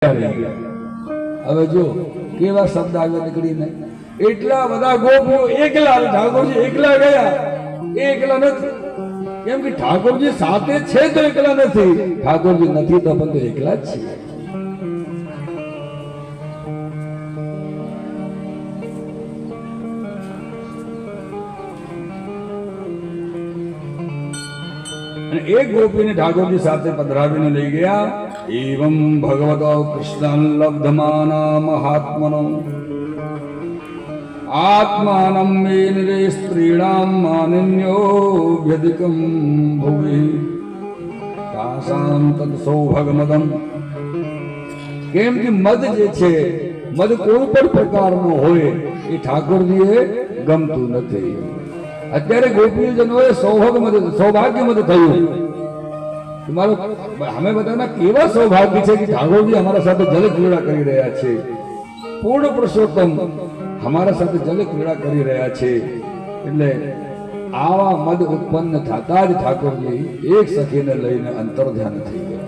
હવે જો કેવા શબ્દ આવ્યા નીકળીને, એટલા બધા ગોપીઓ એકલા, ઠાકોરજી એકલા ગયા, એકલા નથી. કેમ કે ઠાકોરજી સાથે છે તો એકલા નથી, ઠાકોરજી નથી તો પણ તો એકલા જ છે. एक गोपी ने ठाकुर जी साथ पधरावीने लई गया. एवं भगवतो कृष्णं लब्धमाना महात्मनो आत्मानं मेनिरे स्त्रीणां मानिन्योऽभ्यधिकं भुवि तासां तत् सौभाग्यमदं. केम कि मद जे छे, मद कोई पण प्रकारनो होय ए ठाकुरजीए गमતું નથી. અત્યારે ગોપીજનોએ સૌભાગ્યમદ થયું. તમારો અમે બધાના કેવા સૌભાગ્ય છે કે ઠાકોરજી અમારા સાથે જલ ક્રીડા કરી રહ્યા છે. પૂર્ણ પુરુષોત્તમ અમારા સાથે જલ ક્રીડા કરી રહ્યા છે. એટલે આવા મદ ઉત્પન્ન થતા જ ઠાકોરજી એક સખીને લઈને અંતર્ધ્યાન થઈ ગયા.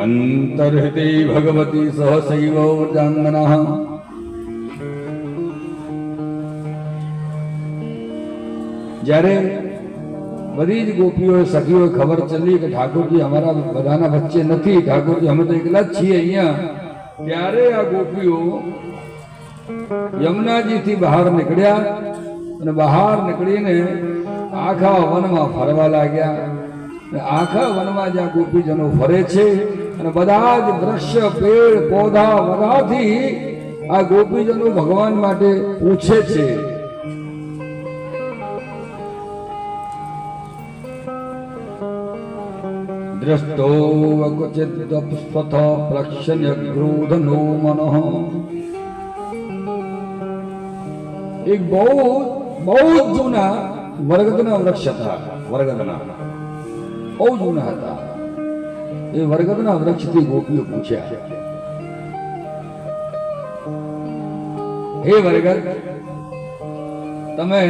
अंतर्हिते भगवती सहसैव व्रजांगनः. જ્યારે બધી જ ગોપીઓ સખીઓ ખબર ચલી કે ઠાકોરજી અમારા બધાના વચ્ચે નથી, ઠાકોરજી અમે તો એકલા જ છીએ અહીંયા, ત્યારે આ ગોપીઓ યમુનાજી થી બહાર નીકળ્યા અને બહાર નીકળીને આખા વનમાં ફરવા લાગ્યા. આખા વનમાં જ્યાં ગોપીજનો ફરે છે અને બધા જ દ્રશ્ય પેડ પૌધા બધાથી આ ગોપીજનો ભગવાન માટે પૂછે છે. દ્રષ્ટો ક્વચિત પુષ્પથ પ્રક્ષન્ય ક્રોધનો મનઃ. એક બહુ જૂના વરગદના વૃક્ષ હતા. વરગદના બહુ જૂના હતા. એ વરગદના વૃક્ષથી ગોપીઓ પૂછ્યા, હે વરગદ, તમે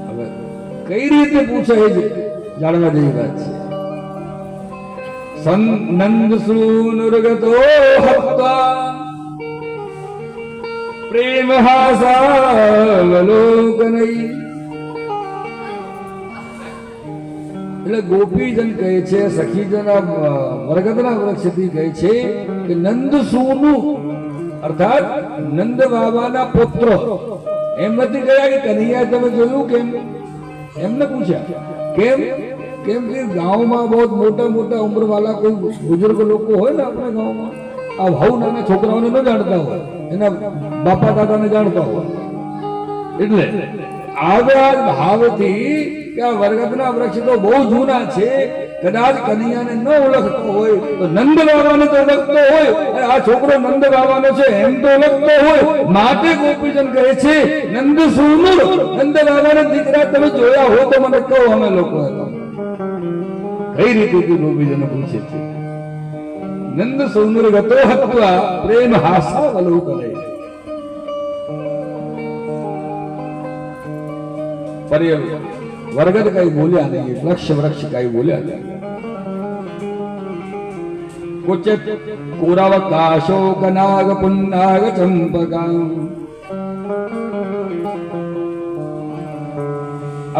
હવે કઈ રીતે પૂછે એ જાણવા જેવી વાત છે. નંદ સૂનુર્ગતો હત્વા પ્રેમ હાસાવલોકનૈ. એટલે ગોપીજન કહે છે, સખીજન વરગદના વૃક્ષથી કહે છે કે નંદ સૂનુ અર્થાત નંદ બાબાના પુત્ર. એમ નથી કહ્યા કે કનૈયા તમે જોયું કેમ, એમને પૂછ્યા કેમ. કેમ કે ગામમાં બહુ મોટા મોટા ઉંમર વાળા કોઈ બુજુર્ગ લોકો હોય ને આપણા ગામમાં, આ ભાવ નાના છોકરાઓને ન જાણતા હોય, એના બાપા દાદાને જાણતા હોય. એટલે આવા ભાવથી કે આ વરગદના વૃક્ષ તો બહુ જૂના છે, કદાચ કનૈયાને ન ઓળખતો હોય તો નંદ બાબાને તો ઓળખતો હોય, આ છોકરો નંદ બાબાનો છે એમ તો ઓળખતો હોય. માટે ગોપીજન કહે છે નંદ સૂનુર, નંદ બાબાના દીકરા તમે જોયા હો તો મને કહો, અમે લોકો કઈ રીતે ગોપીજન પૂછે છે. નંદ સૂનુર ગતો હત્વા પ્રેમ હાસાવલોકનૈ. પર વરગદ કઈ બોલ્યા નહીં, વૃક્ષ કઈ બોલ્યા નહીં. ક્વચિત કુરવકાશોક નાગ પુન્નાગ ચંપકા.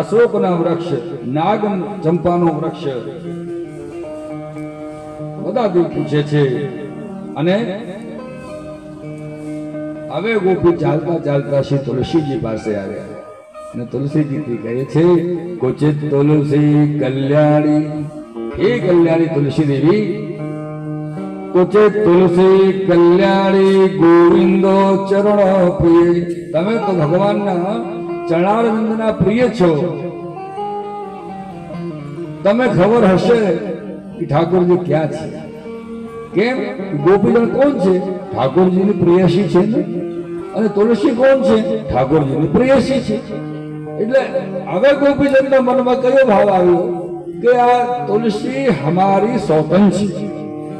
અશોકના વૃક્ષ, નાગ ચંપાનું વૃક્ષ બધા પૂછે છે. અને હવે ગોપી ચાલતા ચાલતા શ્રી તુલસીજી પાસે આવ્યા અને તુલસીજી કહે છે ક્વચિત તુલસી કલ્યાણી. હે કલ્યાણી તુલસી દેવી, ક્વચિત તુલસી કલ્યાણી ગોવિંદો ચરણ પ્રિય. તમે તો ભગવાનના ચરણારવિંદના પ્રિય છો. તમે ખબર હશે કે ઠાકોરજી ક્યાં છે. કેમ? ગોપીજન કોણ છે? ઠાકોરજીની પ્રેયસી છે ને. અને તુલસી કોણ છે? ઠાકોરજીની પ્રેયસી છે. એટલે હવે ગોપીજનના મનમાં કયો ભાવ આવ્યો કે આ તુલસી હમારી સૌતન છે.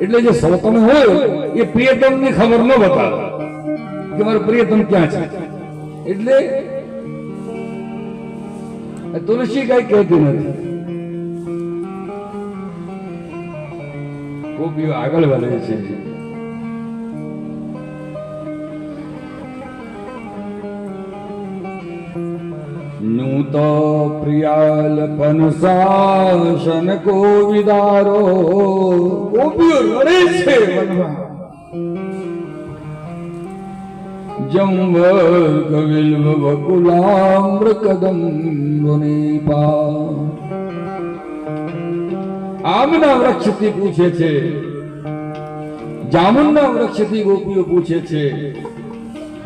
એટલે જે સૌતન હોય એ પ્રિયતમની ખબર ન બતાવે કે મારો પ્રિયતમ ક્યાં છે. એટલે તુલસી કઈ કહેતી નથી. ગોપીઓ આગળ વધે છે. ન્યૂતો પ્રિયાલપન શાસન કો વિદારો. ગોપીઓ લડે છે વનમાં. જંવર્ગ વિલ્વ વકુલામ્ર કદંબુનિપા. આમના વૃક્ષથી પૂછે છે, જામુનના વૃક્ષથી ગોપીઓ પૂછે છે,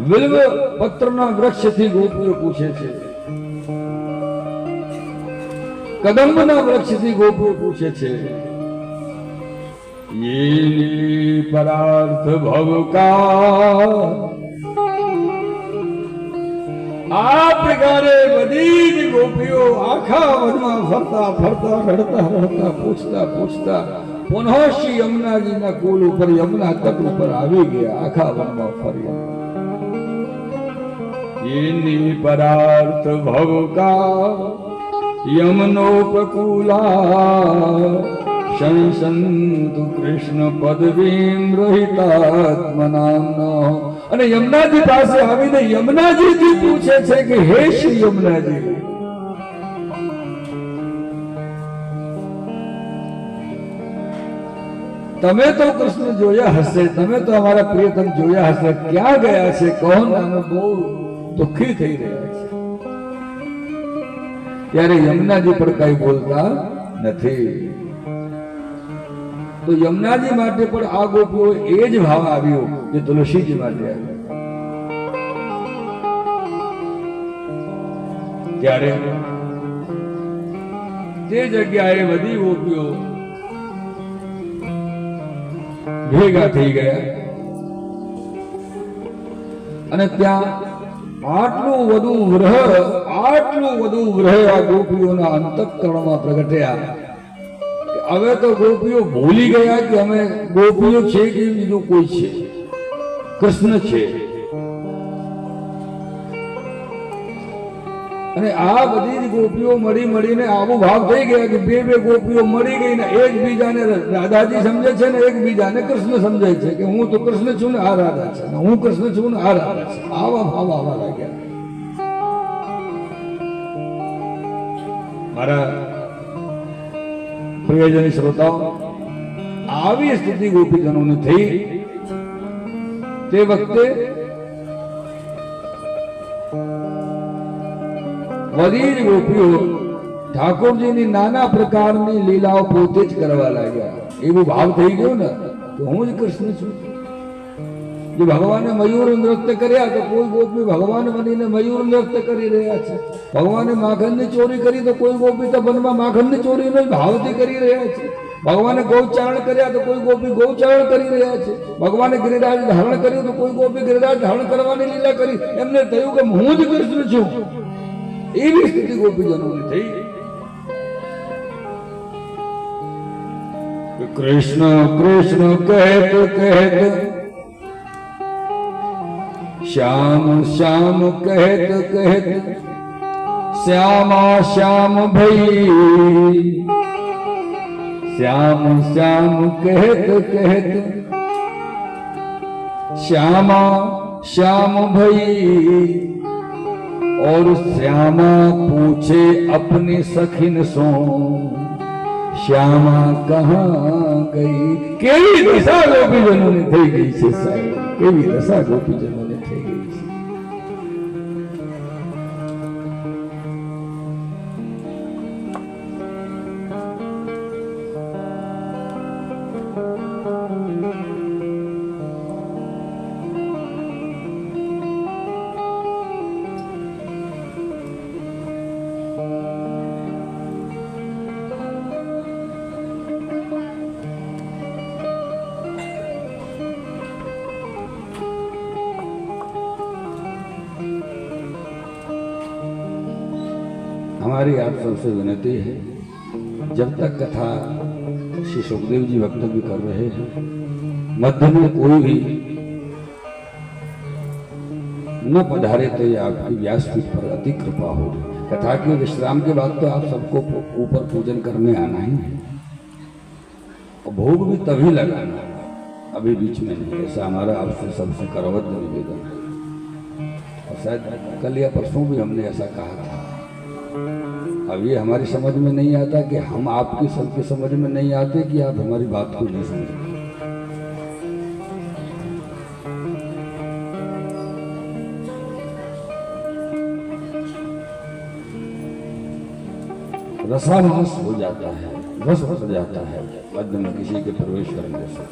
વિલ્વ પત્રના વૃક્ષથી ગોપીઓ પૂછે છે, કદંબના વૃક્ષથી ગોપીઓ પૂછે છે. યેની પરાર્થ ભવકા. આ પ્રકારે બધી જ ગોપીઓ આખા વનમાં ફરતા ફરતા રડતા રડતા પૂછતા પૂછતા પુનઃ શ્રી યમુનાજીના કુલ ઉપર યમુના તટ ઉપર આવી ગયા. આખા વનમાં ફર્યા. એની પરાર્થ ભવકા યમનોપકૂલા શંસંતુ કૃષ્ણ પદવીમ રહિતાત્મનામ્નો. અને યમુનાજી પાસે આવીને યમુનાજીથી પૂછે છે કે હે શ્રી યમુનાજી, તમે તો કૃષ્ણ જોયા હશે, તમે તો અમારા પ્રિયતમ જોયા હશે, ક્યાં ગયા છે કહો ને, અમે બહુ દુઃખી થઈ રહ્યા છે. ત્યારે યમુનાજી પણ કઈ બોલતા નથી. તો યમુનાજી માટે પણ આ ગોપીઓ એ જ ભાવ આવ્યો જે તુલસીજી માટે આવ્યો. ત્યારે તે જગ્યાએ બધી ગોપીઓ ભેગા થઈ ગયા અને ત્યાં આટલું બધું ગ્રહ આ ગોપીઓના અંતઃકરણમાં પ્રગટ્યા. હવે તો ગોપીઓ ભૂલી ગયા કે અમે ગોપીઓ છે કે બીજું કોઈ છે, કૃષ્ણ છે. અને આ બધી જ ગોપીઓ મળીને આવો ભાવ થઈ ગયા કે બે ગોપીઓ મળી ગઈ ને એકબીજાને રાધાજી સમજે છે ને એકબીજાને કૃષ્ણ સમજે છે કે હું તો કૃષ્ણ છું ને આ રાધા છે, હું કૃષ્ણ છું ને આ રાધા છે. આવા ભાવ આવવા લાગ્યા. મારા પ્રિયજન શ્રોતાઓ, આવી સ્થિતિ ગોપીજનોને થઈ. તે વખતે બધી જ ગોપીઓ ઠાકોરજીની નાના પ્રકારની લીલાઓ પોતે જ કરવા લાગ્યા. એવું ભાવ થઈ ગયો ને કે હું જ કૃષ્ણ છું. જે ભગવાને મયુર નૃત્ય કર્યા તો કોઈ ગોપી ભગવાન બનીને મયુર નૃત્ય કરી રહ્યા છે. ભગવાને માખણની ચોરી કરી તો કોઈ ગોપી તો વનમાં માખણની ચોરીનો ભાવથી કરી રહ્યા છે. ભગવાને ગૌચારણ કર્યા તો કોઈ ગોપી ગૌચારણ કરી રહ્યા છે. ભગવાને ગિરિરાજ ધારણ કર્યું તો કોઈ ગોપી ગિરિરાજ ધારણ કરવાની લીલા કરી. એમને થયું કે હું જ કૃષ્ણ છું. એવી સ્થિતિ ગોપીજનોની થઈ. કૃષ્ણ કૃષ્ણ કહેત કહેત શ્યામ શ્યામ કહેત કહેત શ્યામા શ્યામ ભઈ. શ્યામ શ્યામ કહેત કહેત श्यामा श्याम भई और श्यामा पूछे अपनी सखिन सो श्यामा कहाँ गई। केवी दशा गोपीजनों ने થઈ ગઈ છે સાહેબ, કેવી દશા ગોપીજનોं ને થઈ ગઈ છે। हमारी आप सबसे विनती है, जब तक कथा श्री सुखदेव जी वक्तव्य कर रहे हैं, मध्य में कोई भी न पधारे तो ये आपकी व्यासपीठ पर अति कृपा हो। कथा के विश्राम के बाद तो आप सबको ऊपर पूजन करने आना ही है, और भोग भी तभी लगाना है, अभी बीच में नहीं। ऐसा हमारा आपसे सबसे करवत निवेदन है, और शायद कल या परसों भी हमने ऐसा कहा था। अब ये हमारी समझ में नहीं आता कि हम आपकी सबकी समझ में नहीं आते कि आप हमारी बात को नहीं समझते। रसाभास हो जाता है, रस हो जाता है मध्य में किसी के प्रवेश करने से।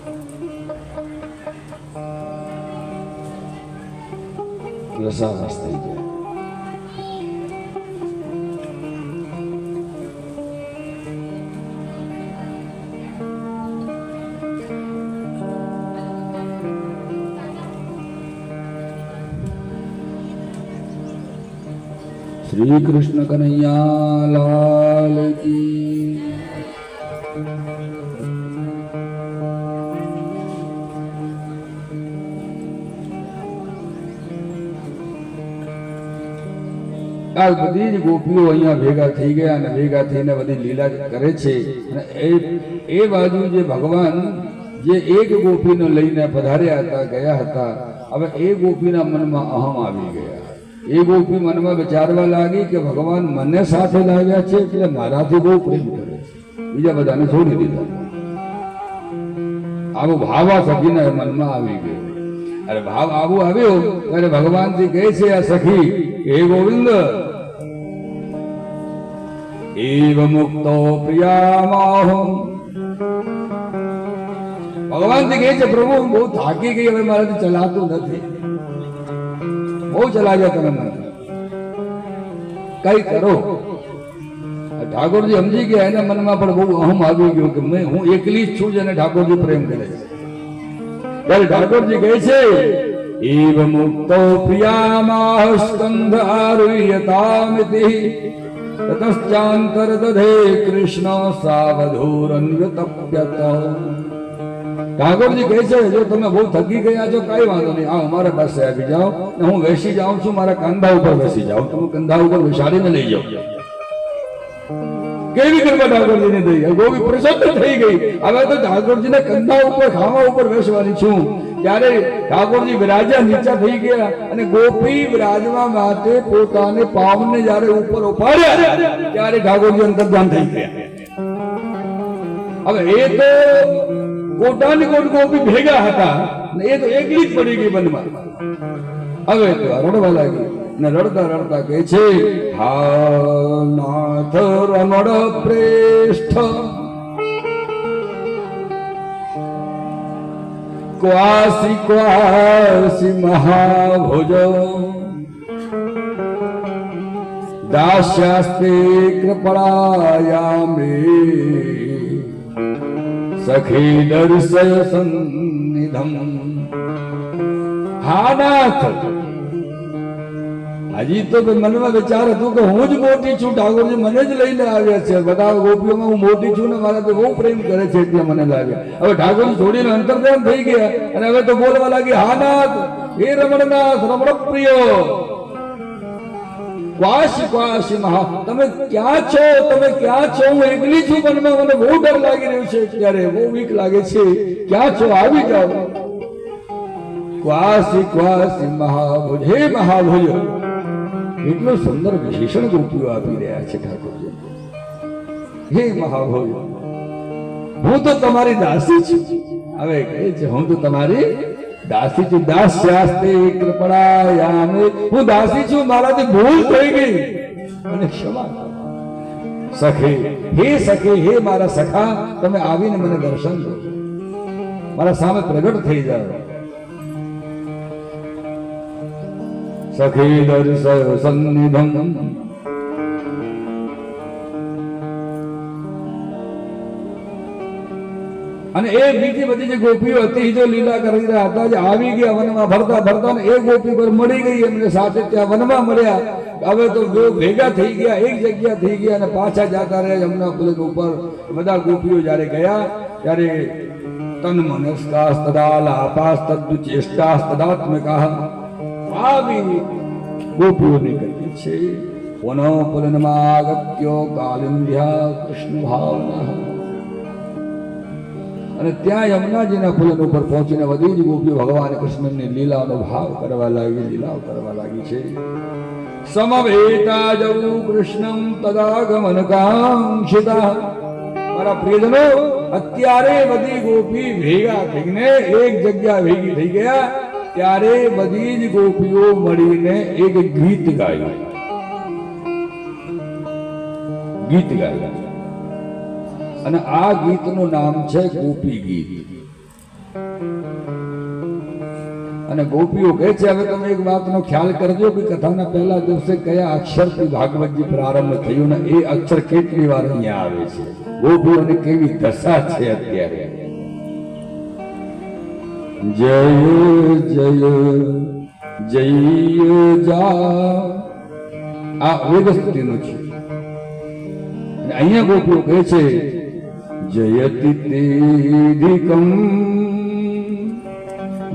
रसाभास नहीं जाए। श्री कृष्ण कन्हैया लाल की। આ બધી જ ગોપીઓ અહીંયા ભેગા થઈ ગયા અને ભેગા થઈને બધી લીલા કરે છે। એ બાજુ જે ભગવાન જે એક ગોપીને લઈને પધાર્યા હતા, ગયા હતા, હવે એ ગોપીના મનમાં અહમ આવી ગયા। એ ગોપી મનમાં વિચારવા લાગી કે ભગવાન મને સાથે લાવ્યા છે એટલે મારાથી બહુ પ્રેમ કરે છે, બીજા બધાને છોડી દીધા। આવો ભાવ આ સખીના મનમાં આવી ગયો। અરે ભાવ આવો આવ્યો ત્યારે ભગવાનથી કહે છે આ સખી, હે ગોવિંદ, એવ મુક્તો પ્રિયામાહમ। ભગવાનથી કહે છે પ્રભુ હું બહુ થાકી ગઈ, હવે મારાથી ચલાતું નથી, બહુ ચલાવ્યા તમે મને, કઈ કરો। ઠાકોરજી સમજી ગયા, એના મનમાં પણ બહુ અહમ આવી ગયો કે હું એકલી જ છું જેને ઠાકોરજી પ્રેમ કરે છે। ત્યારે ઠાકોરજી કહે છે એવ મુક્તો પ્રિયામાહ સ્કંધ આરુહ્યતામિતિ તતશ્ચાંતર દધે કૃષ્ણ સાવધૂરન્યતપ્યત। ઠાકોરજી કહે છે જો તમે બહુ થકી ગયા છો કઈ વાંધો નહીં, આ અમારા પાસે આવી જાઓ, હું બેસી જાઉં છું, મારા કંધા ઉપર બેસી જાઉં, તમે કંધા ઉપર બેસાડીને લઈ જાઓ। કેવી કૃપા ઠાકોરજીને થઈ, ગોપી પ્રસન્ન થઈ ગઈ। હવે તો ઠાકોરજીને કંધા ઉપર ખાવા ઉપર બેસવાની છું। ત્યારે ઠાકોરજી વિરાજ્યા નીચા થઈ ગયા અને ગોપી વિરાજવા માટે પોતાને પાવને જ્યારે ઉપર ઉપાડ્યા ત્યારે ઠાકોરજી અંતર્ધાન થઈ ગયા। હવે એ તો કોટાની કોટ ગોપી ભેગા હતા ને એ તો એકલી જ પડી ગઈ વનમાં। હવે તો રડવા લાગી ને રડતા રડતા કહે છે હા નાથ રમણ પ્રેષ્ઠ ક્વાસી ક્વાસી મહાભુજ દાસ્યાસ્તે કૃપણાયામે સખી દર્શય સન્નિધમ। હા નાથ, હજી તો મનમાં વિચાર હતું કે હું જ મોટી છું, ઠાકોરજી મને જ લઈને આવ્યા છે, બધા ગોપીઓમાં હું મોટી છું ને મારાથી બહુ પ્રેમ કરે છે એટલે મને લાગ્યા। હવે ઠાકોરજી છોડીને અંતર્ધ્યાન થઈ ગયા અને હવે તો બોલવા લાગી હા નાથ, હે રમણનાથ, રમણ પ્રિયો, ક્વાસી ક્વાસી મહા, તમે ક્યાં છો, તમે ક્યાં છો? હું એકલી છું મનમાં, મને બહુ ડર લાગી રહ્યો છે, ત્યારે બહુ બીક લાગે છે, ક્યાં છો? આવી જાઓ। ક્વાસી ક્વાસી મહાભુજ, હે મહાભુજ, એટલું સુંદર વિશેષણ ગોપીઓ આપી રહ્યા છે ઠાકોરજી। હે મહાભુજ, હું તો તમારી દાસી છું। હવે કહે છે હું તો તમારી દાસી છું, દાસ્યાસ્તે કૃપણાયામે, હું દાસી છું, મારાથી ભૂલ થઈ ગઈ મને ક્ષમા કરો। સખી, હે સખી, હે મારા સખા, તમે આવીને મને દર્શન દો, મારા સામે પ્રગટ થઈ જાઓ। સખી દર્શય સન્નિધમ। અને એ બીજી બધી જે ગોપીઓ હતી જો લીલા કરી રહ્યા હતા, જે આવી ગયા વનમાં ફરતા ફરતા ને એ ગોપી પર મળી ગઈ, એમને સાથે ત્યાં વનમાં મળ્યા। હવે તો ભેગા થઈ ગયા, એક જગ્યા થઈ ગયા અને પાછા જતા રહ્યા યમુના પુલ ઉપર। બધા ગોપીઓ જયારે ગયા ત્યારે તન મનસ્કાસ તદા લાપાસ તદ્દુ ચેષ્ટાસ તદાત્મકાહ આવી ગોપીઓને કહી છે પુનઃ પુનમાગત્યો કાલિંદ્યા કૃષ્ણ ભાવના. અને ત્યાં યમુનાજીના પુલન ઉપર પહોંચીને બધી જ ગોપીઓ ભગવાન કૃષ્ણની લીલાનો ભાવ કરવા લાગી, લીલાઓ કરવા લાગી છે. સમવેતા જવું કૃષ્ણમ તદાગમન કાંક્ષિતા. મારા પ્રિયજનો, અત્યારે બધી ગોપી ભેગા થઈને એક જગ્યા ભેગી થઈ ગયા, ત્યારે બધી જ ગોપીઓ મળીને એક ગીત ગાયું. ગીત ગાયું અને આ ગીતનું નામ છે ગોપી ગીત. અને ગોપીઓ કહે છે, હવે તમે એક વાતનો ખ્યાલ કરજો કે કથાના પહેલા દિવસે કયા અક્ષરથી ભાગવતજી પ્રારંભ થયું ને એ અક્ષર કેટલી વાર અહીંયા આવે છે. ગોપીઓને કેવી દશા છે અત્યારે. જય જય જય જા, આ વેદસ્તુતિનું છે. અહીંયા ગોપીઓ કહે છે, જયતિ તેધિકમ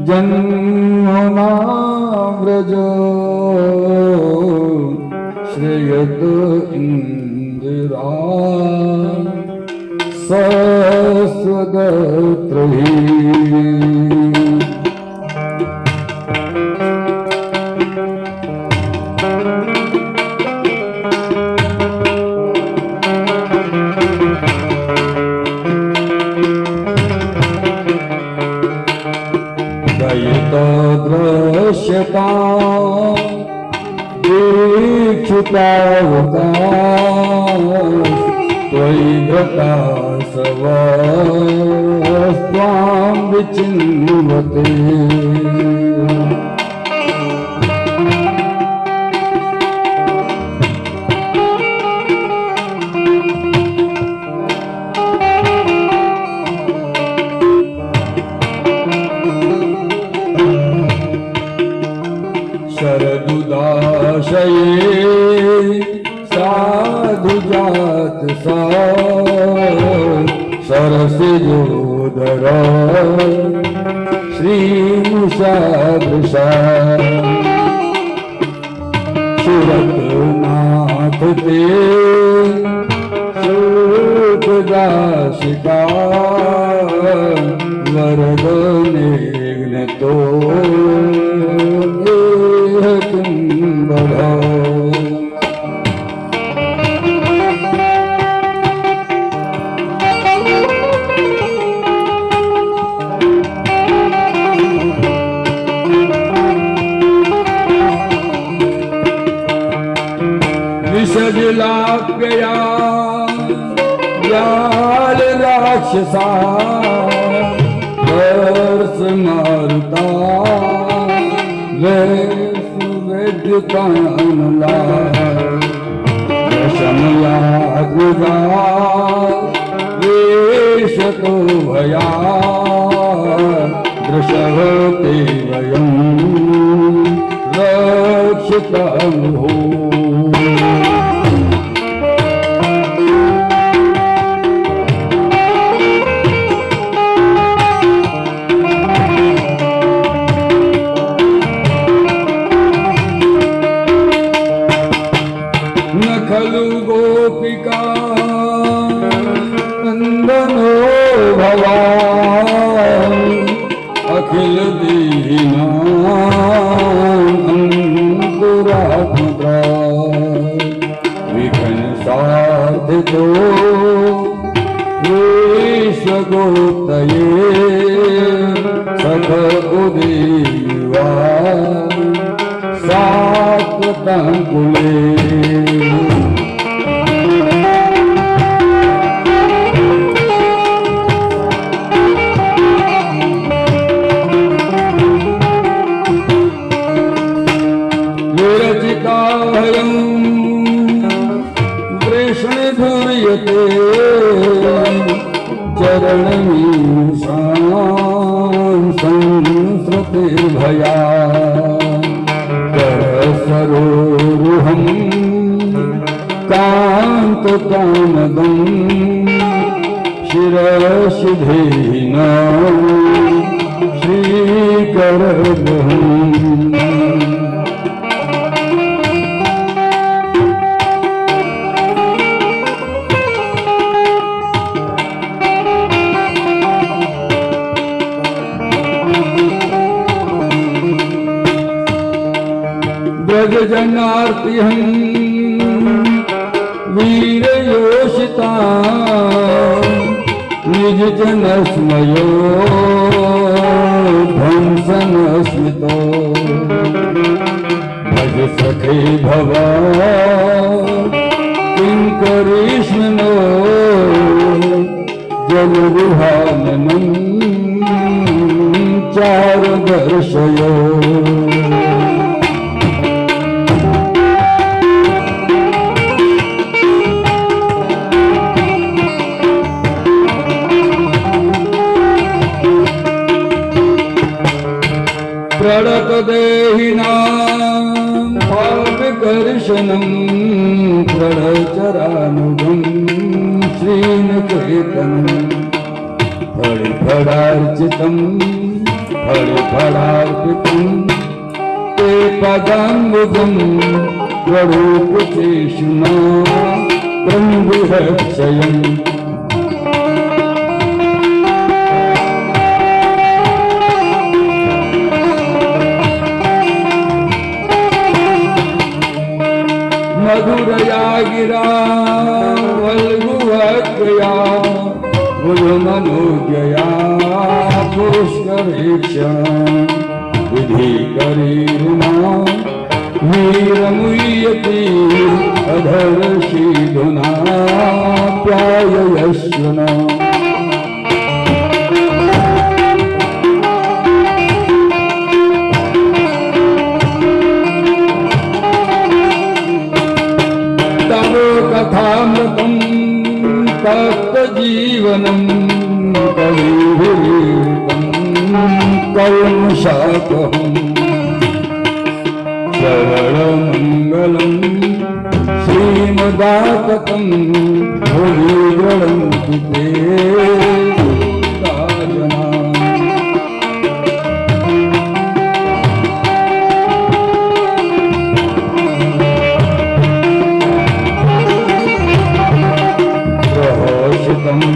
જન્મના વ્રજ શ્રેયત ઇન્દ્રા સસ્વદત્રહી. દ્રશ્યતા દીક્ષિતાવતા ત્વયી ધૃતા સવસ્ત્વાં વિચિન્વતે. શરદુદાશયે સાધુ જાત સરસિજોદર શ્રી મુષાદૃષા. સુરતનાથ તે સુખદાશિકા વરદને તો રાક્ષસા વર્ષ મારતા વેદ્યકાનલા સમયા ગુજા વેશતો ભયા દૃશવતે વયમ રક્ષિતમ હો. અખિલ વિઘ્ન સાધિતો વિશ્વગોપ્તયે સખ ઉદેવા સાત્વતંકુલે. સંસ્રતે ભયા સરોરુહમ કાંત કામદમ શિરસિધેન શ્રીકરગ્રહમ. मार्तिहं वीरयोषिता निजजनस्मयो ध्वंसनस्मितो भज सखे भवा किङ्करीष्मनो जलविहाननं चारुदर्शयो प्रणतदेहिनां भावविकर्षणं प्रणचरानुगं श्रीनिकेतनं फणिफणार्चितं फणिफणार्पितं ते पदाम्बुजं स्वरूपचेषुना ब्रह्मविहक्षयम् मधुरया गिरा वल्गुवक्या गुरुमनुज्ञया पुष्करेक्षण विधिकरीरुणा वीरमुह्यति अधर्षीधुना प्याययश्वना कथामृतं तप्तजीवनं कविभिरीडितं कल्मषापहं शरणमङ्गलं श्रीमदाततं भुवि गृह्णन्ति ते जना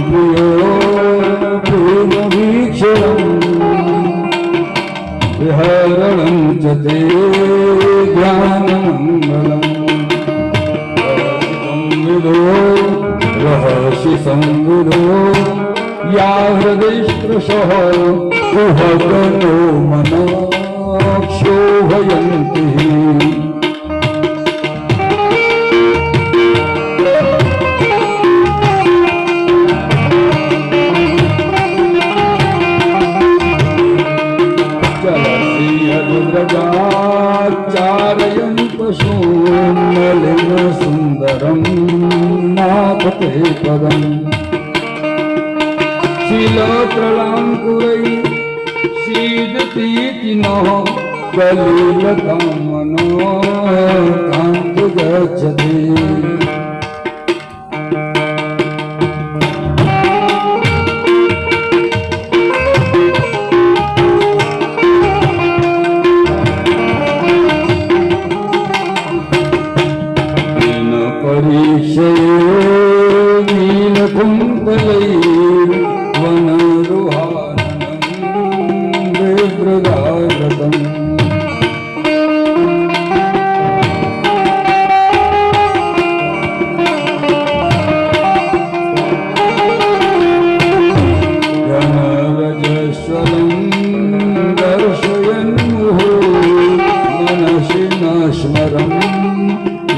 प्रियो प्रेमवीक्षणं विहरणं च ते ज्ञानमङ्गलम् संविदो रहसि संविदो या हृदिस्पृशः कुहकनो मनो क्षोभयन्ति चारयन् पशून्मलिन सुन्दरं नापते पदम् शीलत्रलाङ्कुरै सीदतीति नः कलिलकामनो कान्ति गच्छति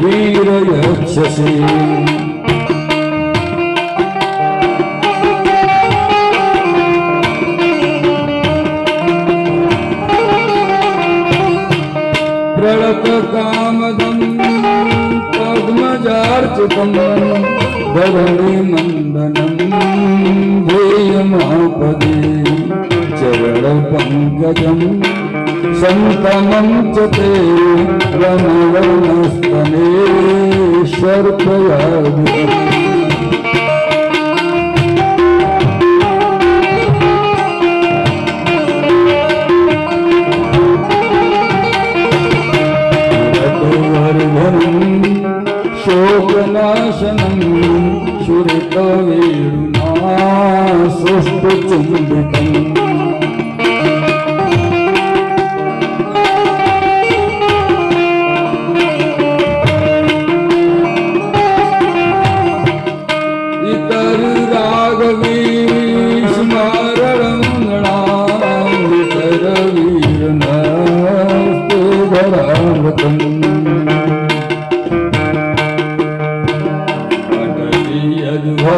वीरयच्छसि प्रणतकामदं पद्मजार्चितं धरणिमण्डनं ध्येयमापदे चरणपङ्कजं सन्तमं च ते रमणस्तने शर्पयामि शोकनाशनं शुरितवेणुना सुष्ठुचुम्बितम्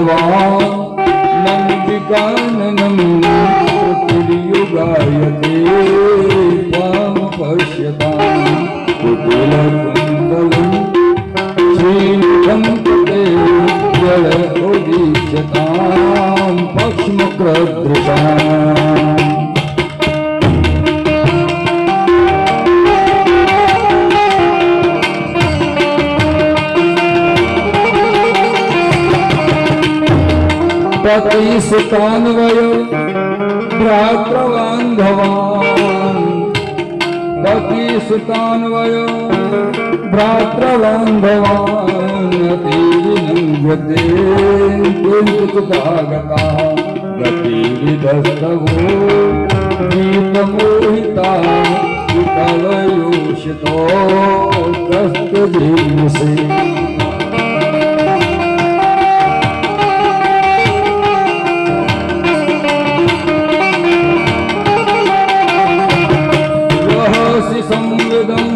भगवान् नन्दिकाननं प्रतियुगायते त्वां पश्यतां कुटिलकुण्डलं श्रीमुखं कृते जलोदीक्षतां पक्ष्मकृदृशाम् पतिसुतान्वयो भ्रातृबान्धवान् पतिसुतान्वयो भ्रातृबान्धवान् अतिविलम्ब्यते कुन्तुतागता गतिविदस्तवो गीतमोहिता विकलयोषितो कस्तजीवसे संविदं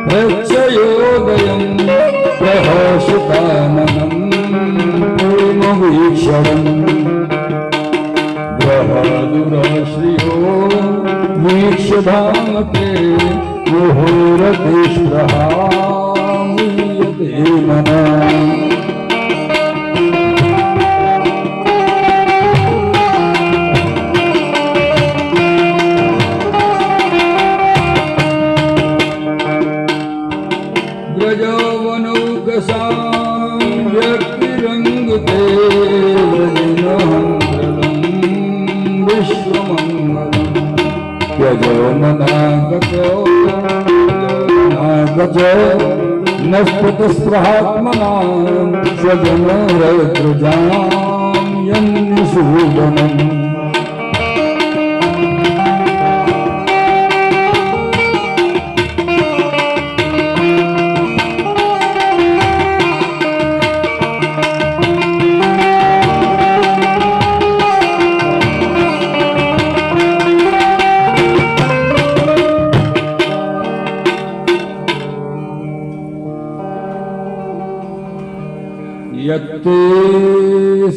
प्रक्षयोदयं प्रहर्षिताननं प्रेमवीक्षणं बहदुरश्रियो वीक्षधाम ते मुहूर्ते स्पृहामीयते मनः व्यक्तिरंगते विश्वमंगलम् यजोमनागतो नस्पतस्पृहात्मनां स्वजनरद्रुजां यन्निषूदनम् यत्ते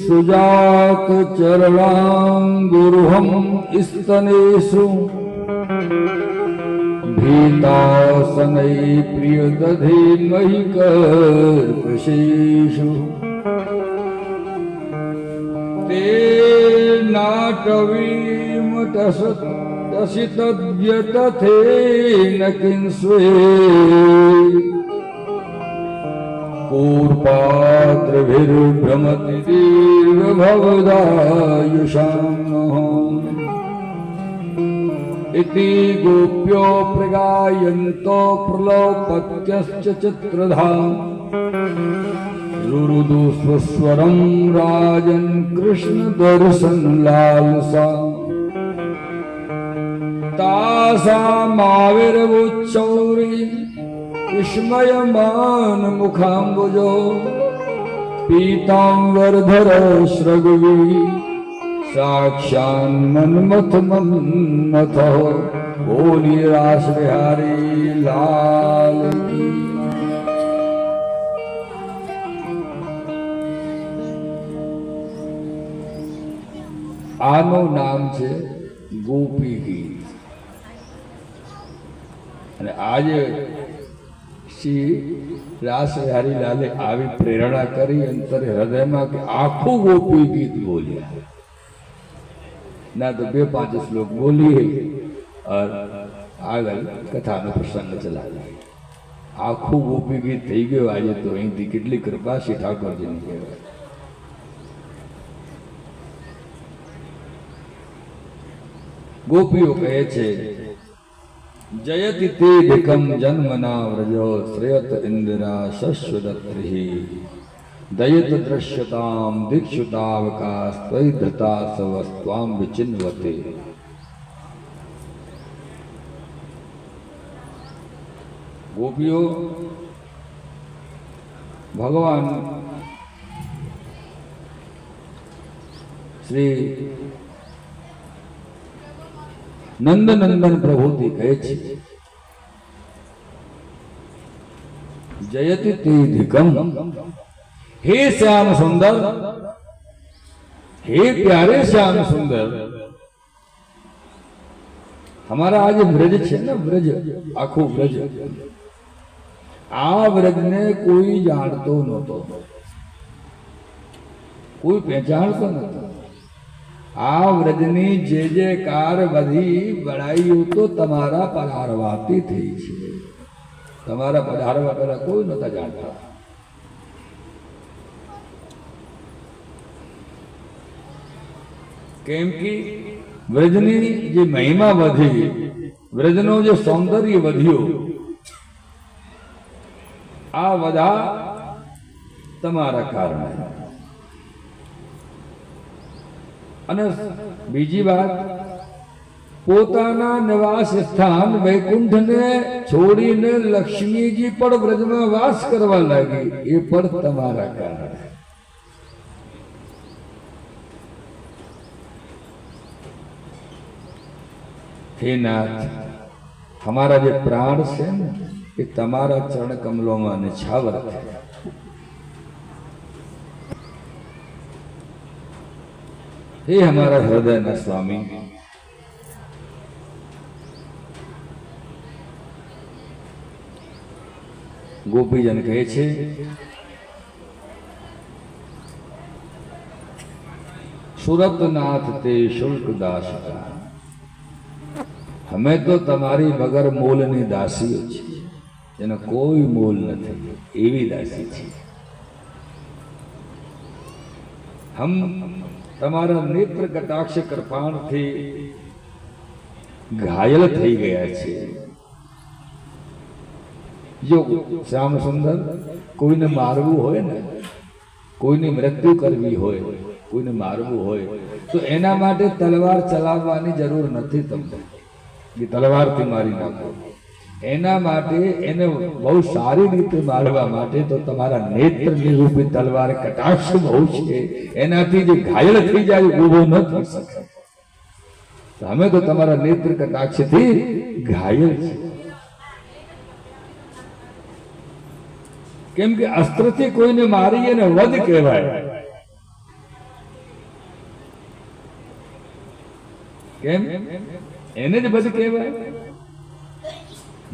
सुजात चरणांगुरुहं स्तनेषु भीतासनै प्रियदधीमहि कर्कशेषु ते नाटवीमटसितव्यतथेन किंस्वे पूर्पाद्रभिर्भ्रमति दीर्घभवदायुषाम् इति गोप्यो प्रगायन्तो प्रलोपत्यश्च चित्रधाम् रुरुदु स्वस्वरं राजन् कृष्णदर्शन लालसा तासामाविर्वुच्चौरी विस्मयमान मुखाम्बुजो पीतांबरधर श्रगवी साक्षान्मन्मथ मन्मथ बोली रास बिहारी लाल की। આનું નામ છે ગોપી ગીત અને આજે શ્રી રાસ બિહારી લાલે આવી પ્રેરણા કરી અંતરે હૃદયમાં કે આખું ગોપી ગીત બોલ્યા ના તો 2-5 શ્લોક બોલીએ और આગળ કથાનો પ્રસંગ ચલાવીએ આખું ગોપી ગીત થઈ ગયું આજે તો અહીંથી કેટલી કૃપા શ્રી ઠાકોરજીની કહેવાય। ગોપીઓ કહે છે જયતિ તે વિકમ જન્મના વ્રજો શ્રેયત ઇન્દ્રા શશ્વદત્રિ દયત દ્રશ્યતામ દીક્ષુતાવકાશ ત્વયી ધૃતા સવસ્ત્વામ વિચિન્વતે। ગોપીઓ ભગવાન શ્રી નંદનંદન પ્રભુથી કહે છે જયતિ તે ધિકમ हे श्याम सुंदर, हे प्यारे श्याम सुंदर। हमारा आज ब्रज है ना, ब्रज आखो ब्रज, आ ब्रज ने कोई जानतो नतो, कोई पहचानतो नतो। आ व्रजनी जे कार बधी बड़ाई तो तमारा पधारवाती थी छे, तमारा पधारवा पेला कोई नता जानता। केम की व्रजनी जे महिमा वधी, व्रजनो जो सौंदर्य वध्यो, आ वधा तमारा कारण। અને બીજી વાત, પોતાના નિવાસ સ્થાન વૈકુંઠને છોડીને લક્ષ્મીજી પણ વ્રજમાં વાસ કરવા લાગી, એ પણ તમારા કારણે। हे नाथ, हमारा जो प्राण છે ને એ તમારા ચરણ કમલોમાં નિછાવર છે। हे हमारा हृदय न स्वामी, गोपीजन कहे छे सुरतनाथ ते शुल्क दास का, हमें तो तमारी बगर मोलनी दासीओ छे, जेनो कोई मोल नथी, एवी दासी छे। हम तमारा नेत्र कटाक्ष कृपाण थी घायल थई गया छे। जो श्याम सुंदर कोई ने मारवू होय ने, कोई ने मृत्यु करवी होय, कोई ने मारवू होय तो एना माटे तलवार चलाववानी जरूर नथी। तमने कि तलवार थी मारी नाखो, एना माटे एने बहुत सारी रीते मारवा माटे तो तमारा नेत्र निरूपी तलवार कटाक्ष बहुत छे, एनाथी जे घायल थई जाय ऊभो न थई सके। तो हमें तो तमारा नेत्र कटाक्ष थी घायल छे, केम के अस्त्र थी कोईने मारी एने वध कहेवाय। केम एने ज वध कहेवाय।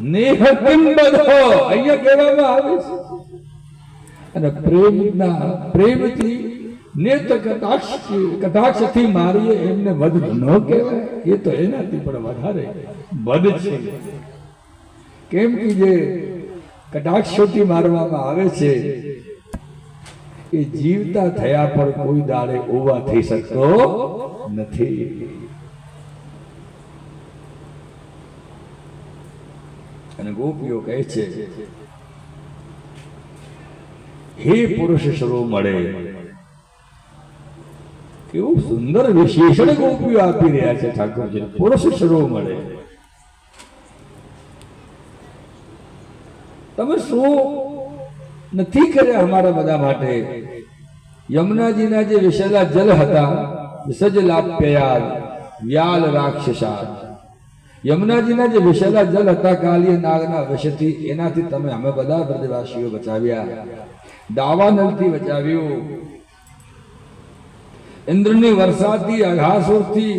नेह किम बधो અહીંયા કહેવામાં આવે છે। અને પ્રેમથી નેત્ર કટાક્ષથી મારીએ એમને વધ ન કહેવાય, એ તો એનાથી પણ વધારે વધ છે। કેમ કે જે કટાક્ષોથી મારવામાં આવે છે એ જીવતા થયા પણ કોઈ દાડે ઉભા થઈ શકતો નથી। અને ગોપીઓ કહે છે હે પુરુષ શરો મળે, કેવું સુંદર વિશેષણ ગોપીઓ આપી રહ્યા છે ઠાકોરજી। પુરુષ શરો મળે, તમે શું નથી કર્યા અમારા બધા માટે। યમુનાજીના જે વિશેલા જલ હતા, વિસર્જ લાપ્યયાદ વ્યાલ રાક્ષસા, યમુનાજીના જે વિશેલા જલ હતા કાલિય નાગના વિષથી, એનાથી તમે અમે બધા બ્રજવાસીઓ બચાવ્યા। દાવાનલથી બચાવ્યું, ઇન્દ્રની વરસાદથી, અઘાસુરથી,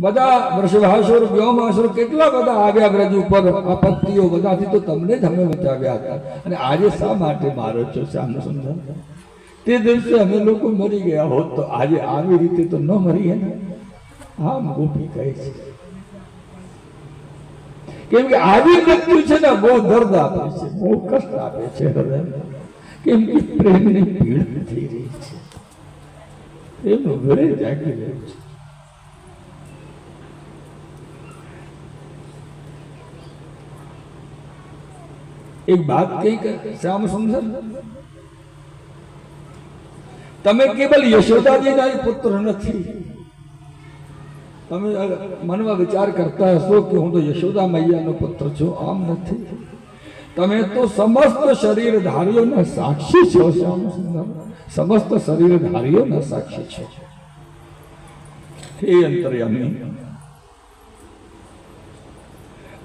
બધા વૃષભાસુર વ્યોમાસુર કેટલા બધા આવ્યા બ્રજ ઉપર, આપત્તિઓ બધાથી તો તમને જ અમે બચાવ્યા હતા। અને આજે શા માટે મારો છો શ્યામ સુંદર? તે દિવસે અમે લોકો મરી ગયા હોત તો આજે આવી રીતે તો ન મરીએ ને। આમ ગોપી કહે છે, કેમ કે આવી મૃત્યુ છે ને બહુ દર્દ આપે છે, બહુ કષ્ટ આપે છે હૃદય, કેમ કે પ્રેમની પીડ થઈ રહી છે, એનું ઘરે જાગી રહ્યું છે। एक बात कही श्याम सुंदर, તમે કેવલ યશોદાજીના પુત્ર નથી। તમે મનમાં વિચાર કરતા હશો કે હું તો યશોદા મૈયાનો પુત્ર છું, આમ નથી। તમે તો સમસ્ત શરીરધારીઓના સાક્ષી છો શ્યામ સુંદર, સમસ્ત શરીરધારીઓના સાક્ષી છો। હે અંતર્યામી,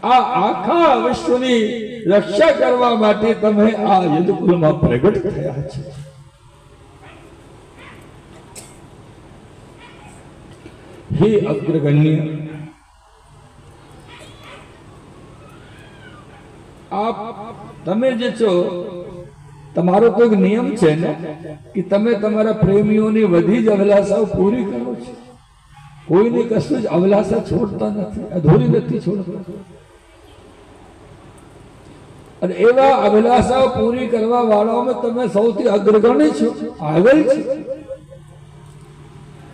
આ આખા વિશ્વની રક્ષા કરવા માટે તમે આ યદુકુલમાં પ્રગટ થયા છો। હે અગ્રગણ્ય, આપ તમે જે છો, તમારો તો એક નિયમ છે ને કે તમે તમારા પ્રેમીઓની બધી જ અભિલાષાઓ પૂરી કરો છો. કોઈની કશું જ અભિલાષા છોડતા નથી, અધૂરી નથી છોડતા. અને એવા અભિલાષાઓ પૂરી કરવા વાળાઓમાં તમે સૌથી અગ્રગણી છો, આગળ છે.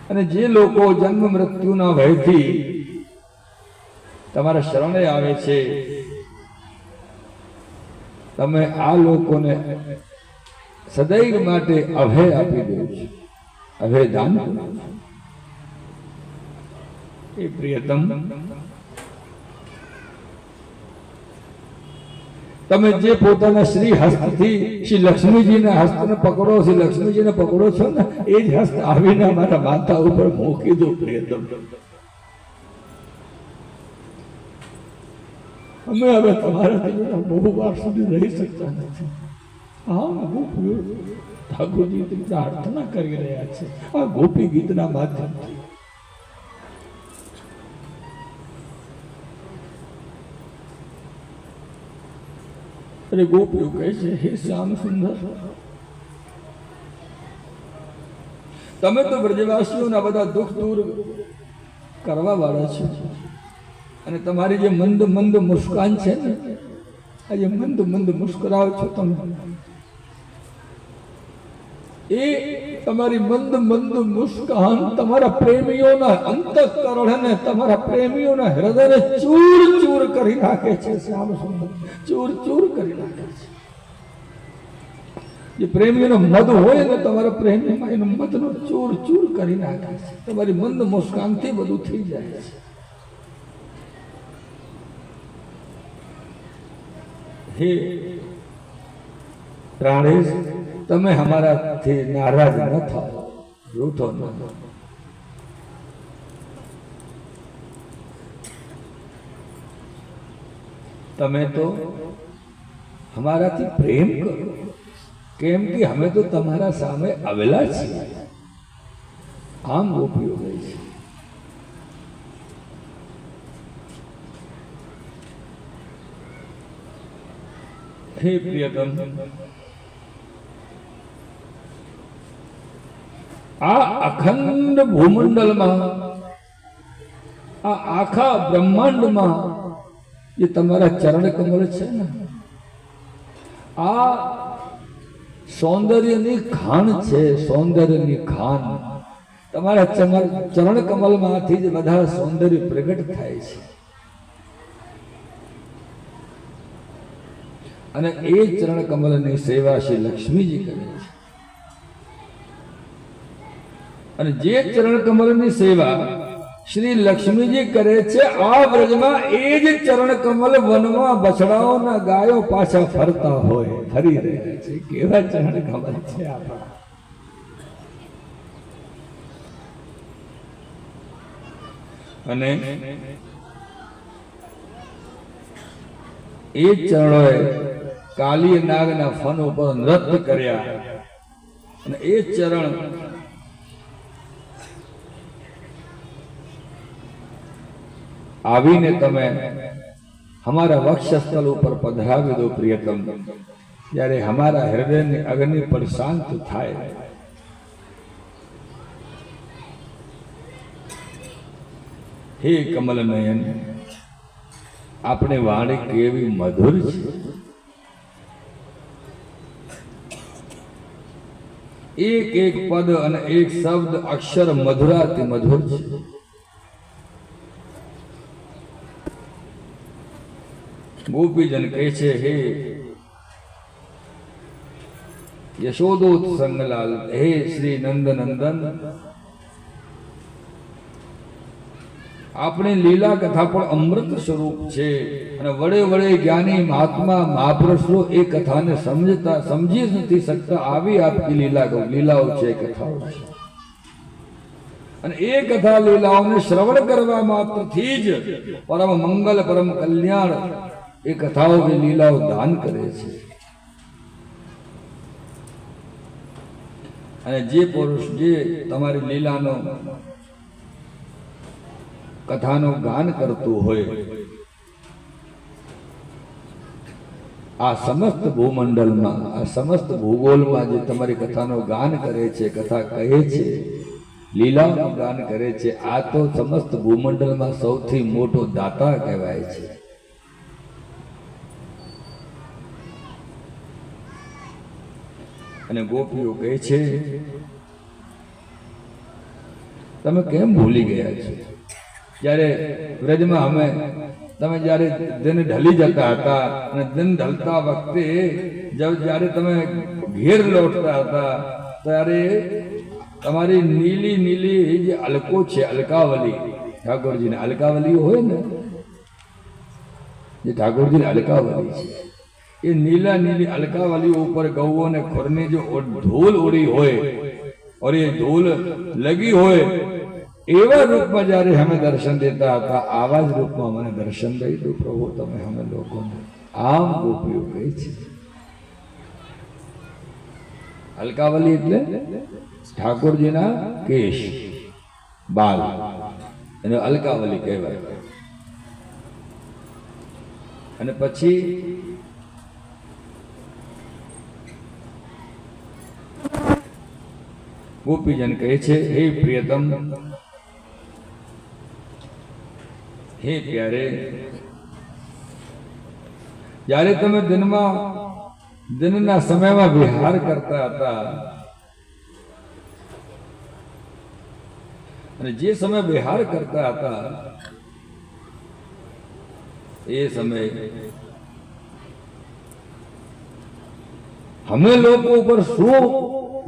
અને જે લોકો જન્મ મૃત્યુના ભયથી તમારા શરણે આવે છે, તમે આ લોકોને સદૈવ માટે અભય આપી દો છો, અભય દાન કરો છો. એ પ્રિયતમ, તમે જે પોતાના શ્રી હસ્તથી શ્રી લક્ષ્મીજીના હસ્તને પકડો, શ્રી લક્ષ્મીજીને પકડો છો ને, એ જ હસ્ત આવીને મારા માથા ઉપર મૂકી દો પ્રિયતમ. અમે હવે તમારા બહુ વાર સુધી રહી શકતા નથી. હા, ગોપીઓ ઠાકોરજી પ્રાર્થના કરી રહ્યા છે આ ગોપી ગીતના માધ્યમથી. અરે ગોપીઓ કહે છે, હે શ્યામ સુંદર, તમે તો બ્રજવાસીઓના બધા દુઃખ દૂર કરવા વાળા છો. અને તમારી જે મંદ મંદ મુસ્કાન છે ને, આ જે મંદ મંદ મુસ્કરાવ છો તમે, એ તમારી મંદ મંદ મુસ્કાન તમારા પ્રેમીઓના અંતઃકરણને, તમારા પ્રેમીઓના હૃદયને ચૂર ચૂર કરી નાખે છે. શ્યામ સુંદર, ચૂર ચૂર કરી નાખે છે. જે પ્રેમીઓનો મદ હોય ને, તમારા પ્રેમીમાં એનો મદનો ચૂર ચૂર કરી નાખે છે. તમારી મંદ મુસ્કાનથી બધું થઈ જાય છે. હે પ્રાણેશ, તમે હમારાથી નારાજ ન થાઓ, રૂઠો ન. તમે તો હમારાથી પ્રેમ કરો, કેમ કે અમે તો તમારા સામે આવેલા છીએ. આમ ગોપીઓ કહે છે. હે પ્રિયતમ, આ અખંડ ભૂમંડળમાં, આ આખા બ્રહ્માંડમાં જે તમારા ચરણ કમળ છે ને, આ સૌંદર્યની ખાણ છે. સૌંદર્યની ખાણ તમારા ચરણ કમલમાંથી જ બધા સૌંદર્ય પ્રગટ થાય છે. અને એ ચરણ કમલની સેવા શ્રી લક્ષ્મીજી કરે છે. અને જે ચરણ કમલની સેવા શ્રી લક્ષ્મીજી કરે છે, આ વ્રજમાં એ જ ચરણ કમલ વનમાં બછડાઓના ગાયો પાછા ફરતા હોય, ફરી રહ્યા છે. કેવા ચરણ કમલ છે આપણા! અને એ ચરણોએ કાલી નાગના ફન ઉપર નૃત્ય કર્યા. અને એ ચરણ આવીને તમે હમારા વક્ષસ્થળ ઉપર પધરાવી દો પ્રિયતમ. જ્યારે હમારા હૃદયની અગ્નિ પર શાંત થાય. હે કમલ નયન, આપણે વાણી કેવી મધુર છે. એક એક પદ અને એક શબ્દ અક્ષર મધુરાતિ મધુર છે. ગોપીજન કહે છે, હે યશોદોત સંગલાલ, હે શ્રી નંદનંદન, આપણી લીલા કથા પણ અમૃત સ્વરૂપ છે. અને વડે વડે જ્ઞાની મહાત્મા મહાપુરુષો એ કથાને સમજી નથી શકતા. આવી આપકી લીલાઓ છે, કથાઓ છે. અને એ કથા લીલાઓને શ્રવણ કરવા માત્રથી જ પરમ મંગલ, પરમ કલ્યાણ એ કથાઓ કે લીલાઓ દાન કરે છે. અને જે પુરુષ જે તમારી લીલાનો કથાનું ગાન કરતું હોય, આ સમસ્ત ભૂમંડળમાં, આ સમસ્ત ભૂગોળમાં જે તમારી કથાનું ગાન કરે છે, કથા કહે છે, લીલાનું ગાન કરે છે, આ તો સમસ્ત ભૂમંડળમાં સૌથી મોટો દાતા કહેવાય છે. અને ગોપીઓ કહે છે, તમે કેમ ભૂલી ગયા છો? જ્યારે વ્રજમાં તમે જ્યારે દિન ઢળી જતા હતા અને દિન ઢળતા વખતે જ્યારે તમે ઘેર લોટતા હતા ત્યારે તમારી નીલી નીલી જે અલકો છે, અલકાવલી, ઠાકોરજીને અલકાવલી હોય ને, જે ઠાકોરજીને અલકાવલી છે, એ નીલા નીલી અલકાવલી ઉપર ગૌઓને ખોરની જો ધૂલ ઉડી હોય और ये धूल लगी હોય એવા રૂપમાં જ્યારે અમે દર્શન દેતા હતા, આવા જ રૂપમાં મને દર્શન દઈ દો પ્રભુ તમે અમે લોકોને. આમ ગોપીઓ કહે છે. અલકાવલી એટલે ઠાકોરજીના કેશ, બાલ, એને અલકાવલી કહેવાય. અને પછી ગોપીજન કહે છે, હે પ્રિયતમ, હે પ્યારે, જ્યારે તમે દિનના સમયમાં વિહાર કરતા હતા અને જે સમય વિહાર કરતા હતા એ સમય અમે લોકો ઉપર શું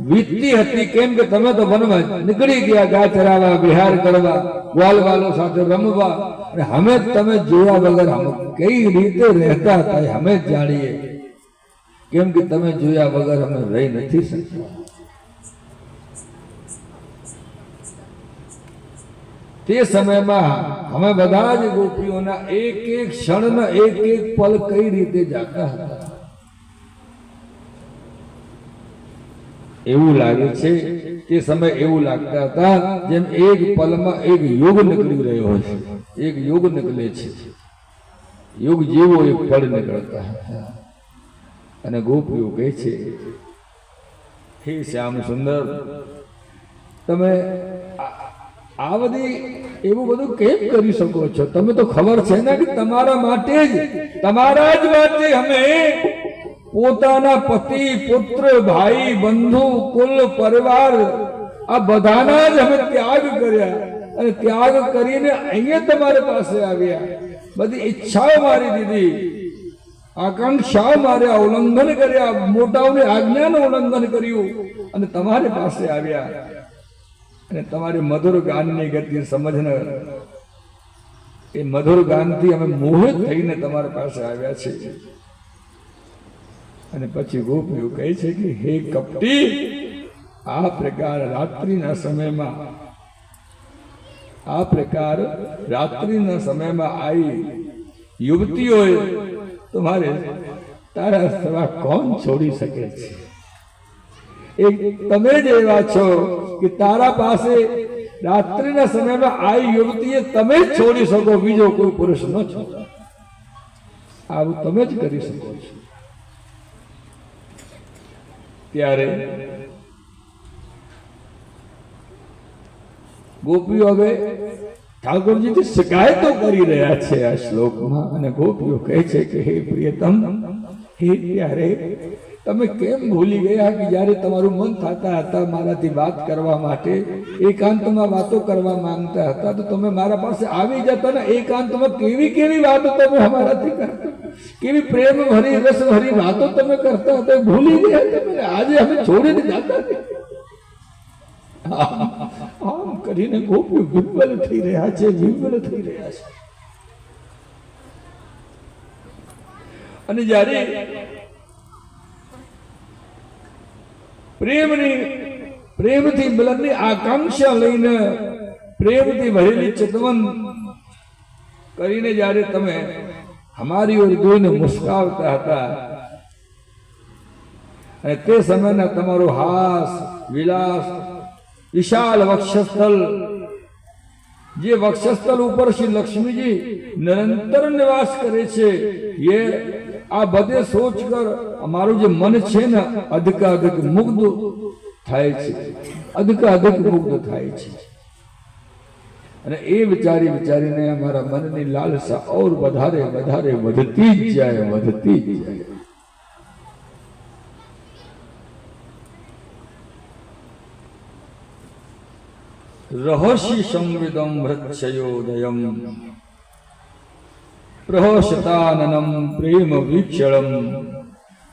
વીતતી હતી? કેમ કે તમે તો વનમાં નીકળી ગયા ગા ચરાવવા, વિહાર કરવા, ગ્વાલવાલો સાથે રમવા, અને અમે તમે જોયા વગર અમે કઈ રીતે રહેતા હતા અમે જ જાણીએ. કેમ કે તમે જોયા વગર અમે રહી નથી શકતા. તે સમયમાં અમે બધા જ ગોપીઓના એક એક ક્ષણના એક એક પલ કઈ રીતે જાતા હતા એવું લાગે છે. તે સમય એવું લાગતા હતા જેમ એક પલમાં એક યુગ નીકળી રહ્યો હોય છે, એક યુગ નીકળે છે, યુગ જેવો એક પળ નીકળતા હતા. અને ગોપીઓ કહે છે, હે શ્યામ સુંદર, તમે આ બધી એવું બધું કેમ કરી શકો છો? તમે તો ખબર છે ને કે તમારા માટે જ, તમારા જ માટે અમે પોતાના પતિ, પુત્ર, ભાઈ, બંધુ, કુલ, પરિવાર આ બધાના જ અમે ત્યાગ કર્યા અને ત્યાગ કરીને અહીંયા તમારી પાસે આવ્યા. બધી ઈચ્છાઓ મારી દીધી, આકાંક્ષાઓ માર્યા, ઉલ્લંઘન કર્યા, મોટાઓની આજ્ઞાનું ઉલ્લંઘન કર્યું અને તમારી પાસે આવ્યા. અને તમારી મધુર ગાનની ગતિ સમજને, એ મધુર ગાનથી અમે મોહિત થઈને તમારી પાસે આવ્યા છે. અને પછી ગોપીઓ કહે છે કે હે કપટી, આ પ્રકાર રાત્રિના સમયમાં આવી યુવતીઓએ તમારે તારા સેવા કોણ છોડી શકે છે? એક તમે જ એવા છો કે તારા પાસે રાત્રિના સમયમાં આવી યુવતીએ તમે જ છોડી શકો, બીજો કોઈ પુરુષ ન છોડે. આવું તમે જ કરી શકો છો. ત્યારે ગોપીઓ હવે ઠાકોરજીથી શિકાયતો કરી રહ્યા છે આ શ્લોકમાં. અને ગોપીઓ કહે છે કે હે પ્રિયતમ, હે ત્યારે તમે કેમ ભૂલી ગયા કે જ્યારે તમારું મન થતા હતા મારાથી વાત કરવા માટે, એકાંતમાં વાતો કરવા માંગતા હતા તો તમે મારા પાસે આવી જતા ને એકાંતમાં કેવી કેવી વાતો તમે અમારાથી કરતા, કેવી પ્રેમ ભરી રસ ભરી વાતો તમે કરતા હતા, ભૂલી ગયા તમે. આજે અમે છોડીને જતા આમ કરીને ગોપીઓ વિહ્વલ થઈ રહ્યા છે, વિહ્વલ થઈ રહ્યા છે. અને જ્યારે પ્રેમથી મિલનની આકાંક્ષા લઈને પ્રેમથી ભરેલી ચિતવન કરીને જ્યારે તમે અમારી ઓર જોઈને મુસ્કાવતા હતા અને તે સમયના તમારો હાસ, વિલાસ, વિશાળ વક્ષસ્થળ જે વક્ષસ્થલ ઉપર શ્રી લક્ષ્મીજી નિરંતર નિવાસ કરે છે, એ આ બધે સોચ કર અમારું જે મન છે ને અધિકાધિક મુગ્ધ થાય છે, અધિકાધિક મુગ્ધ થાય છે. અને એ વિચારીને અમારા મનની લાલસા ઓર વધારે વધારે વધતી જ જાય, વધતી જ જાય. રહસ્ય સંવિદમ વૃક્ષયોદયમ પ્રહસતાનનમ પ્રેમ વીક્ષણમ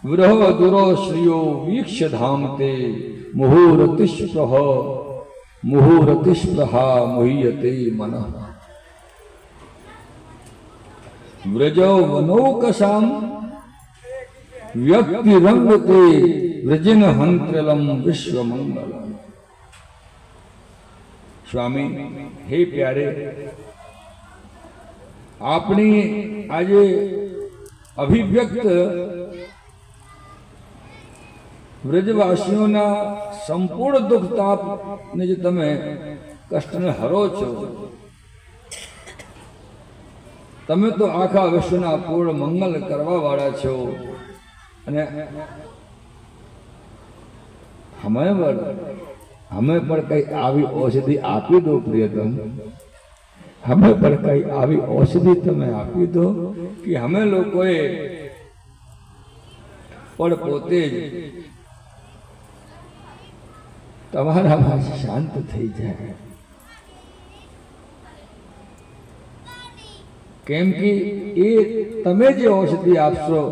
વિરહ દુરોશ્રિયો વીક્ષધામ તે મુહૂર્તિસ્પૃહા મુહ્યતે મનઃ વ્રજો વનૌકસામ વ્યક્તિ રંગતે વ્રજન હંત્રલમ વિશ્વમંગલમ. સ્વામી, હે પ્યારે, આપણી આજે અભિવ્યક્ત વ્રજવાસીઓના સંપૂર્ણ દુઃખ તાપને જે તમે કષ્ટને હરો છો, તમે તો આખા વિશ્વના પૂર્ણ મંગલ કરવા વાળા છો. અને અમે પણ કઈ આવી ઔષધિ આપી દો પ્રિયતમ, અમે પણ કઈ આવી ઔષધિ તમે આપી દો કે અમે લોકોએ પણ પોતે જ તમારામાં શાંત થઈ જાય. કેમ કે એ તમે જે ઔષધિ આપશો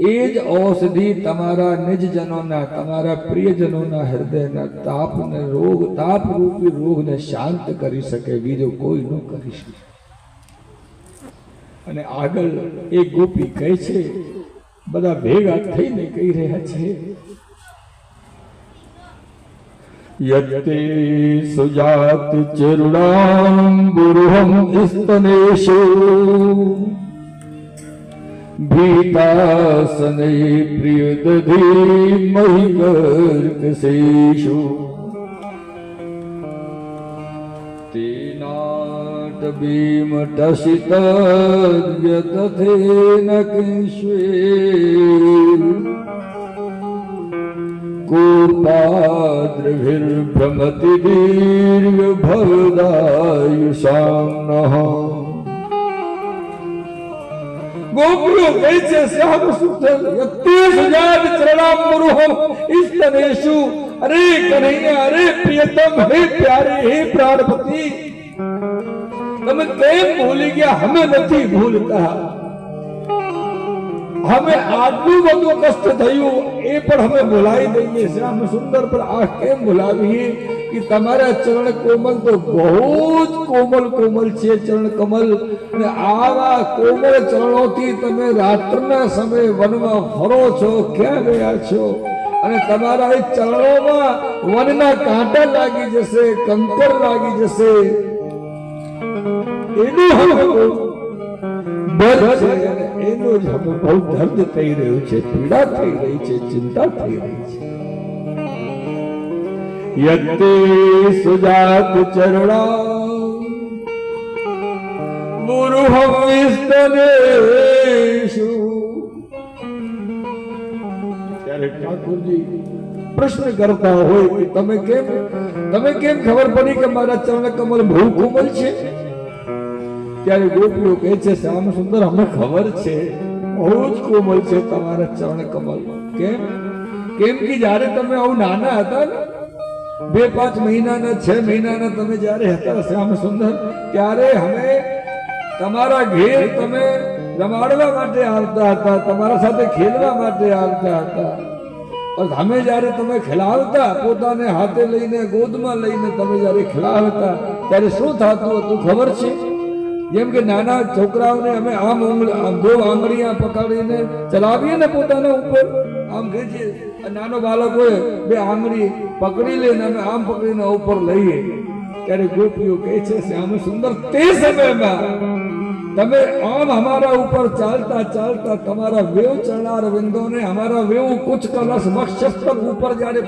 એ જ ઔષધિ તમારા નિજજનોના, તમારા પ્રિયજનોના હૃદયના તાપને તાપરૂપી રોગને શાંત કરી શકે, બીજો કોઈ ન કરી શકે. અને આગળ એક ગોપી કહે છે, બધા ભેગા થઈને કહી રહ્યા છે, યતે સુજાત ચરુણાંબુરુહં સ્તનેષુ ભીતાસને પ્રિયદધી મહિગર્કશેષુ તેનાટબીમટસિતદ્વ્યતથેન કિંશ્વે કોપાદ્રવિર્ભ્રમતિ દીર્ઘભવદાયુષામ્નઃ. ગોપીઓ કહે છે, શ્યામ સુંદર યતે સુજાત ચરણામ્બુરુહં સ્તનેષુ. અરે કનૈયા, અરે પ્રિયતમ, હે પ્યારે, હે પ્રાણપતિ, તમે કેમ ભૂલી ગયા? અમે નથી ભૂલતા. અમે આટલું બધું કષ્ટ થયું એ પણ અમે ભૂલાવી દઈએ. શ્યામ સુંદર પર આ કેમ ભૂલાવીએ કે તમારા ચરણ કોમલ તો બહુ જ કોમલ છે, ચરણ કમલ. અને આવા કોમળ ચરણોથી તમે રાત્રના સમયે વનમાં ફરો છો, ક્યાં ગયા છો? અને તમારા એ ચરણોમાં વનના કાંટા લાગી જશે, કંકર લાગી જશે. એનું એનું જ હવે બહુ દર્દ થઈ રહ્યું છે, પીડા થઈ રહી છે, ચિંતા થઈ રહી છે. યતે સુજાત ચરણાંબુરુહં સ્તનેષુ. ત્યારે ઠાકોરજી પ્રશ્ન કરતા હોય કે તમે કેમ ખબર પડી કે મારા ચરણ કમલ બહુ કોમલ છે? ત્યારે ગોપીઓ કહે છે, શ્યામ સુંદર, અમને ખબર છે, બહુ જ કોમલ છે તમારા ચરણ કમલ. કેમ કે જયારે તમે આવું નાના હતા ને, 2-5 મહિનાના 6 મહિનાના તમે જયારે હતા શ્યામ સુંદર, ત્યારે અમે તમારા ઘેર તમે રમાડવા માટે આવતા હતા, તમારા સાથે ખેલવા માટે આવતા હતા. અમે જયારે તમે ખેલાવતા, પોતાને હાથે લઈને ગોદમાં લઈને તમે જયારે ખેલાવતા, ત્યારે શું થતું હતું ખબર છે? જેમ કે નાના છોકરાઓને અમે આમ 2 આંગળીਆਂ પકડીને ચલાવીએ ને પોતાના ઉપર, આમ ખેંચીએ. નાનો બાળક હોય 2 આંગળી પકડી લઈને અમે આમ પકડીને ઉપર લઈએ. ત્યારે ગોપીઓ કહે છે, શ્યામ સુંદર, તે સમયમાં તમે આમ અમારા ઉપર ચાલતા ચાલતા તમારા વેવ ચરણાર વિંદોને, અમારા વેવ કુછ કલશ વક્ષસ્થળ ઉપર જયારે